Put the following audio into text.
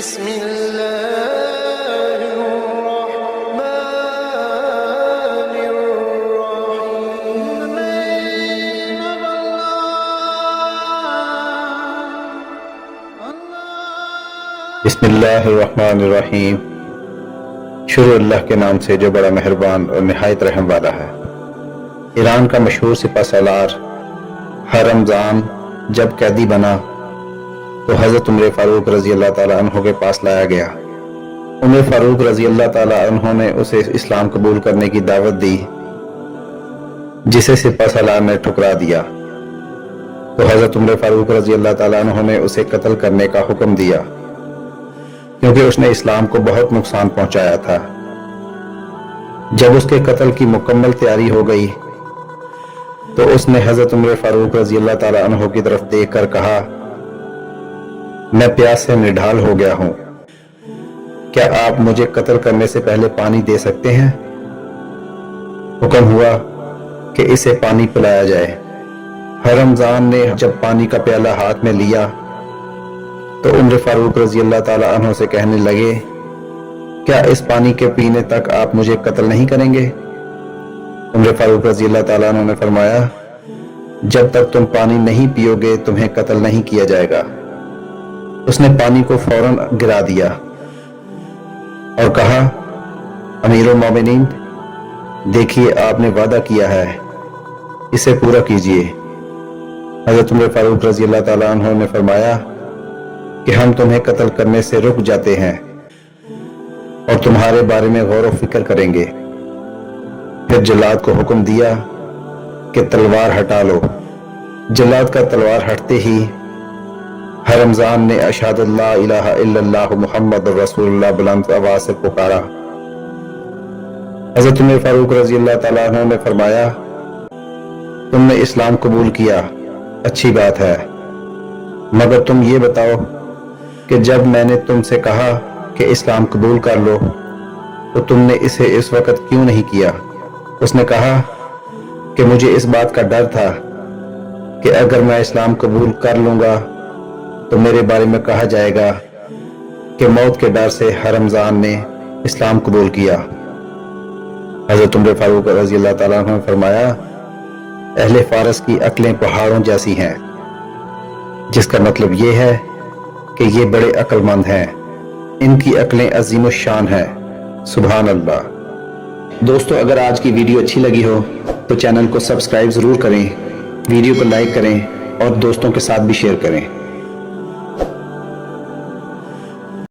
بسم الله الرحمن الرحيم. بسم اللہ الرحمن الرحیم. شروع اللہ کے نام سے جو بڑا مہربان اور نہایت رحم والا ہے. ایران کا مشہور سپہ سالار ہر رمضان جب قیدی بنا تو حضرت عمر فاروق رضی اللہ تعالیٰ عنہ کے پاس لایا گیا. عمر فاروق رضی اللہ تعالیٰ عنہ نے اسے اسلام قبول کرنے کی دعوت دی، جسے سپہ سالار نے ٹھکرا دیا. تو حضرت عمر فاروق رضی اللہ تعالیٰ عنہ نے اسے قتل کرنے کا حکم دیا، کیونکہ اس نے اسلام کو بہت نقصان پہنچایا تھا. جب اس کے قتل کی مکمل تیاری ہو گئی تو اس نے حضرت عمر فاروق رضی اللہ تعالیٰ عنہ کی طرف دیکھ کر کہا، میں پیاس سے نڈھال ہو گیا ہوں، کیا آپ مجھے قتل کرنے سے پہلے پانی دے سکتے ہیں؟ حکم ہوا کہ اسے پانی پلایا جائے. ہر رمضان نے جب پانی کا پیالہ ہاتھ میں لیا تو عمر فاروق رضی اللہ تعالیٰ عنہ سے کہنے لگے، کیا اس پانی کے پینے تک آپ مجھے قتل نہیں کریں گے؟ عمر فاروق رضی اللہ تعالیٰ عنہ نے فرمایا، جب تک تم پانی نہیں پیو گے تمہیں قتل نہیں کیا جائے گا. اس نے پانی کو فوراً گرا دیا اور کہا، امیر المومنین، دیکھیے آپ نے وعدہ کیا ہے، اسے پورا کیجیے. حضرت عمر فاروق رضی اللہ تعالیٰ عنہ نے فرمایا کہ ہم تمہیں قتل کرنے سے رک جاتے ہیں اور تمہارے بارے میں غور و فکر کریں گے. پھر جلاد کو حکم دیا کہ تلوار ہٹا لو. جلاد کا تلوار ہٹتے ہی ہر رمضان نے اشہد اللہ الہ الا اللہ محمد رسول اللہ بلند آواز سے پکارا. حضرت عمر فاروق رضی اللہ تعالیٰ عنہ نے فرمایا، تم نے اسلام قبول کیا، اچھی بات ہے، مگر تم یہ بتاؤ کہ جب میں نے تم سے کہا کہ اسلام قبول کر لو تو تم نے اسے اس وقت کیوں نہیں کیا؟ اس نے کہا کہ مجھے اس بات کا ڈر تھا کہ اگر میں اسلام قبول کر لوں گا تو میرے بارے میں کہا جائے گا کہ موت کے ڈر سے ہر رمضان نے اسلام قبول کیا. حضرت عمر فاروق رضی اللہ تعالیٰ عنہ نے فرمایا، اہل فارس کی عقلیں پہاڑوں جیسی ہیں، جس کا مطلب یہ ہے کہ یہ بڑے عقل مند ہیں، ان کی عقلیں عظیم الشان ہیں. سبحان اللہ. دوستو، اگر آج کی ویڈیو اچھی لگی ہو تو چینل کو سبسکرائب ضرور کریں، ویڈیو کو لائک کریں اور دوستوں کے ساتھ بھی شیئر کریں.